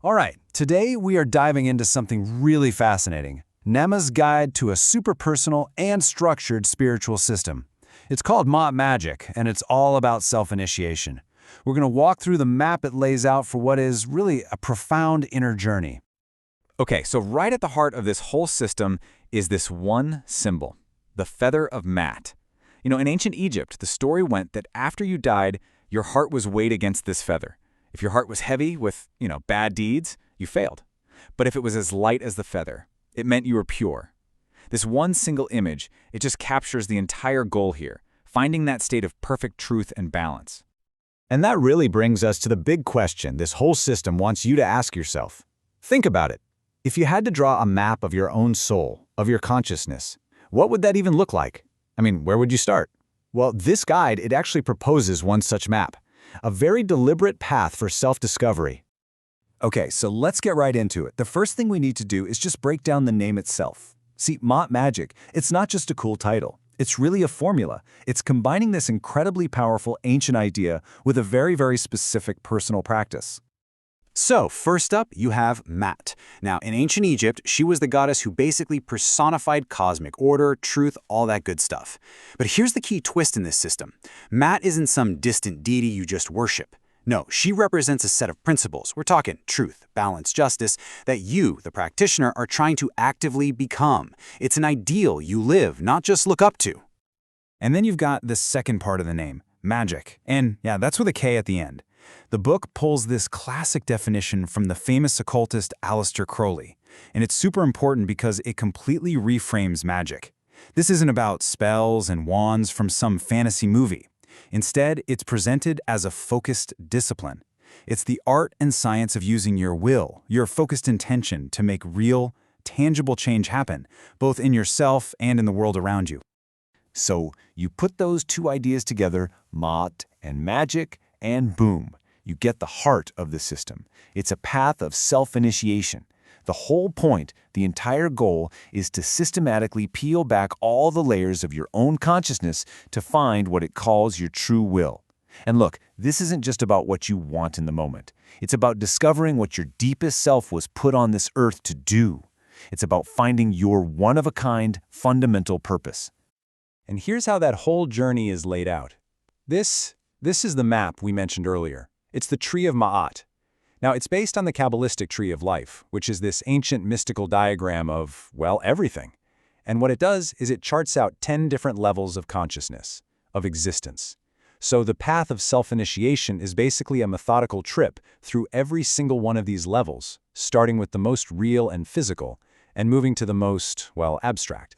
All right, today we are diving into something really fascinating. Nema's Guide to a Super Personal and Structured Spiritual System. It's called Maat Magick, and it's all about self-initiation. We're going to walk through the map it lays out for what is really a profound inner journey. Okay, so right at the heart of this whole system is this one symbol, the feather of Maat. In ancient Egypt, the story went that after you died, your heart was weighed against this feather. If your heart was heavy with, bad deeds, you failed. But if it was as light as the feather, it meant you were pure. This one single image, it just captures the entire goal here, finding that state of perfect truth and balance. And that really brings us to the big question this whole system wants you to ask yourself. Think about it. If you had to draw a map of your own soul, of your consciousness, what would that even look like? Where would you start? Well, this guide, it actually proposes one such map, a very deliberate path for self-discovery. Okay, so let's get right into it. The first thing we need to do is just break down the name itself. See, Maat Magick, it's not just a cool title. It's really a formula. It's combining this incredibly powerful ancient idea with a very, very specific personal practice. So, first up, you have Maat. Now, in ancient Egypt, she was the goddess who basically personified cosmic order, truth, all that good stuff. But here's the key twist in this system. Maat isn't some distant deity you just worship. No, she represents a set of principles. We're talking truth, balance, justice, that you, the practitioner, are trying to actively become. It's an ideal you live, not just look up to. And then you've got the second part of the name, magic. And yeah, that's with a K at the end. The book pulls this classic definition from the famous occultist Aleister Crowley, and it's super important because it completely reframes magic. This isn't about spells and wands from some fantasy movie. Instead, it's presented as a focused discipline. It's the art and science of using your will, your focused intention to make real, tangible change happen, both in yourself and in the world around you. So you put those two ideas together, Maat and magic, and boom, you get the heart of the system. It's a path of self-initiation. The whole point, the entire goal, is to systematically peel back all the layers of your own consciousness to find what it calls your true will. And look, this isn't just about what you want in the moment. It's about discovering what your deepest self was put on this earth to do. It's about finding your one-of-a-kind, fundamental purpose. And here's how that whole journey is laid out. This is the map we mentioned earlier. It's the Tree of Ma'at. Now, it's based on the Kabbalistic Tree of Life, which is this ancient mystical diagram of, well, everything. And what it does is it charts out 10 different levels of consciousness, of existence. So the path of self-initiation is basically a methodical trip through every single one of these levels, starting with the most real and physical, and moving to the most, well, abstract.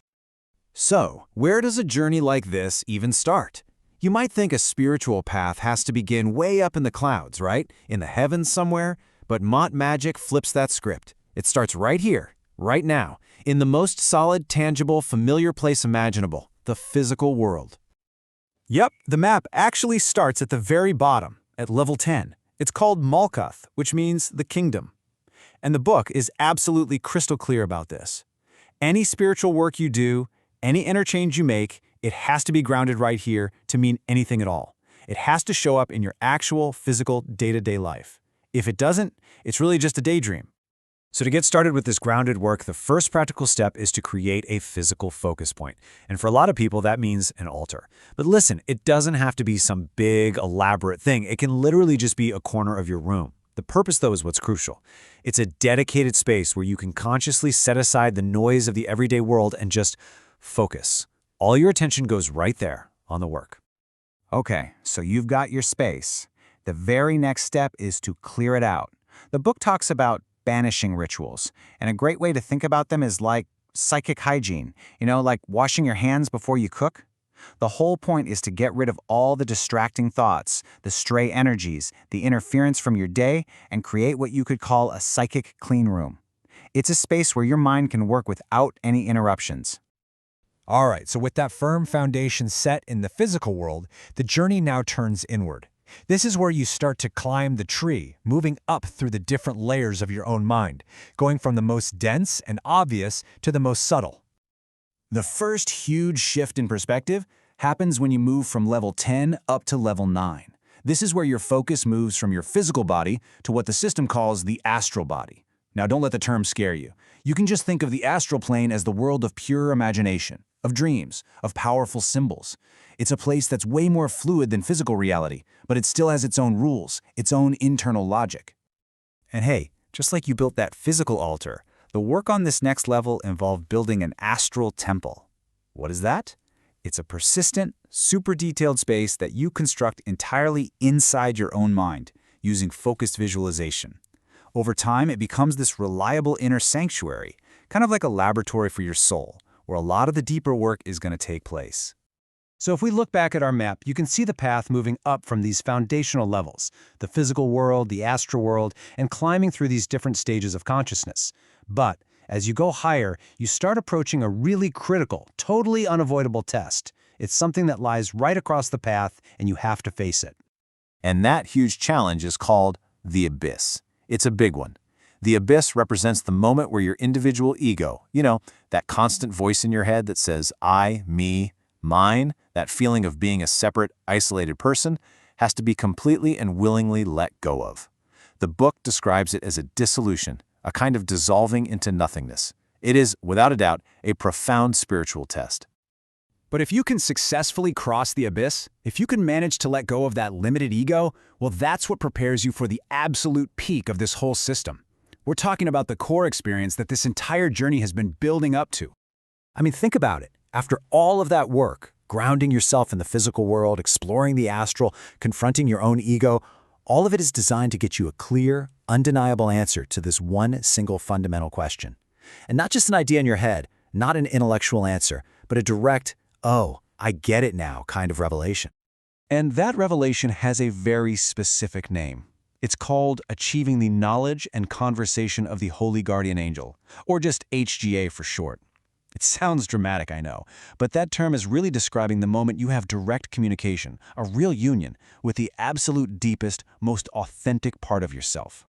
So, where does a journey like this even start? You might think a spiritual path has to begin way up in the clouds, right? In the heavens somewhere, but Maat Magick flips that script. It starts right here, right now, in the most solid, tangible, familiar place imaginable, the physical world. Yep, the map actually starts at the very bottom, at level 10. It's called Malkuth, which means the kingdom. And the book is absolutely crystal clear about this. Any spiritual work you do, any interchange you make, it has to be grounded right here to mean anything at all. It has to show up in your actual, physical, day-to-day life. If it doesn't, it's really just a daydream. So to get started with this grounded work, the first practical step is to create a physical focus point. And for a lot of people, that means an altar. But listen, it doesn't have to be some big, elaborate thing. It can literally just be a corner of your room. The purpose, though, is what's crucial. It's a dedicated space where you can consciously set aside the noise of the everyday world and just focus. All your attention goes right there on the work. Okay, so you've got your space. The very next step is to clear it out. The book talks about banishing rituals, and a great way to think about them is like psychic hygiene, like washing your hands before you cook. The whole point is to get rid of all the distracting thoughts, the stray energies, the interference from your day, and create what you could call a psychic clean room. It's a space where your mind can work without any interruptions. All right, so with that firm foundation set in the physical world, the journey now turns inward. This is where you start to climb the tree, moving up through the different layers of your own mind, going from the most dense and obvious to the most subtle. The first huge shift in perspective happens when you move from level 10 up to level 9. This is where your focus moves from your physical body to what the system calls the astral body. Now, don't let the term scare you. You can just think of the astral plane as the world of pure imagination, of dreams, of powerful symbols. It's a place that's way more fluid than physical reality, but it still has its own rules, its own internal logic. And hey, just like you built that physical altar, the work on this next level involved building an astral temple. What is that? It's a persistent, super detailed space that you construct entirely inside your own mind, using focused visualization. Over time, it becomes this reliable inner sanctuary, kind of like a laboratory for your soul, where a lot of the deeper work is going to take place. So if we look back at our map, you can see the path moving up from these foundational levels, the physical world, the astral world, and climbing through these different stages of consciousness. But as you go higher, you start approaching a really critical, totally unavoidable test. It's something that lies right across the path, and you have to face it. And that huge challenge is called the abyss. It's a big one. The abyss represents the moment where your individual ego, that constant voice in your head that says I, me, mine, that feeling of being a separate, isolated person, has to be completely and willingly let go of. The book describes it as a dissolution, a kind of dissolving into nothingness. It is, without a doubt, a profound spiritual test. But if you can successfully cross the abyss, if you can manage to let go of that limited ego, well, that's what prepares you for the absolute peak of this whole system. We're talking about the core experience that this entire journey has been building up to. I mean, think about it. After all of that work, grounding yourself in the physical world, exploring the astral, confronting your own ego, all of it is designed to get you a clear, undeniable answer to this one single fundamental question. And not just an idea in your head, not an intellectual answer, but a direct, oh, I get it now kind of revelation. And that revelation has a very specific name. It's called Achieving the Knowledge and Conversation of the Holy Guardian Angel, or just HGA for short. It sounds dramatic, I know, but that term is really describing the moment you have direct communication, a real union, with the absolute deepest, most authentic part of yourself.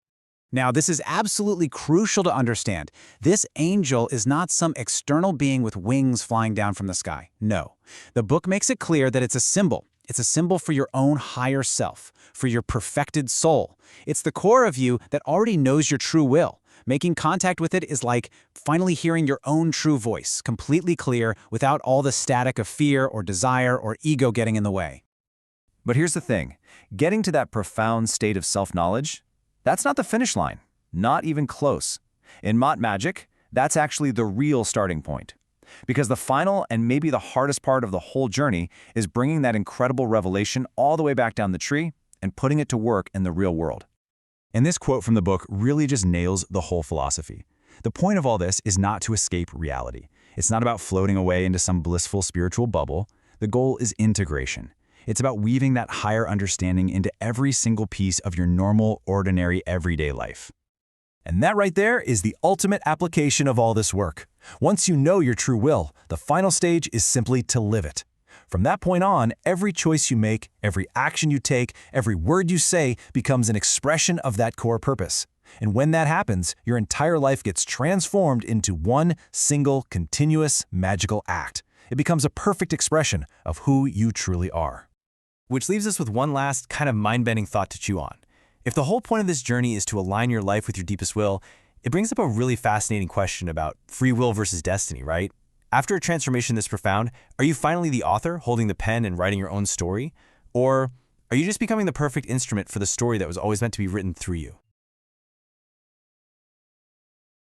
Now, this is absolutely crucial to understand. This angel is not some external being with wings flying down from the sky. No. The book makes it clear that it's a symbol. It's a symbol for your own higher self, for your perfected soul. It's the core of you that already knows your true will. Making contact with it is like finally hearing your own true voice, completely clear, without all the static of fear or desire or ego getting in the way. But here's the thing. Getting to that profound state of self-knowledge, that's not the finish line. Not even close. In Maat Magick, that's actually the real starting point. Because the final and maybe the hardest part of the whole journey is bringing that incredible revelation all the way back down the tree and putting it to work in the real world. And this quote from the book really just nails the whole philosophy. The point of all this is not to escape reality. It's not about floating away into some blissful spiritual bubble. The goal is integration. It's about weaving that higher understanding into every single piece of your normal, ordinary, everyday life. And that right there is the ultimate application of all this work. Once you know your true will, the final stage is simply to live it. From that point on, every choice you make, every action you take, every word you say becomes an expression of that core purpose. And when that happens, your entire life gets transformed into one single, continuous, magical act. It becomes a perfect expression of who you truly are. Which leaves us with one last kind of mind-bending thought to chew on. If the whole point of this journey is to align your life with your deepest will, it brings up a really fascinating question about free will versus destiny, right? After a transformation this profound, are you finally the author, holding the pen and writing your own story? Or are you just becoming the perfect instrument for the story that was always meant to be written through you?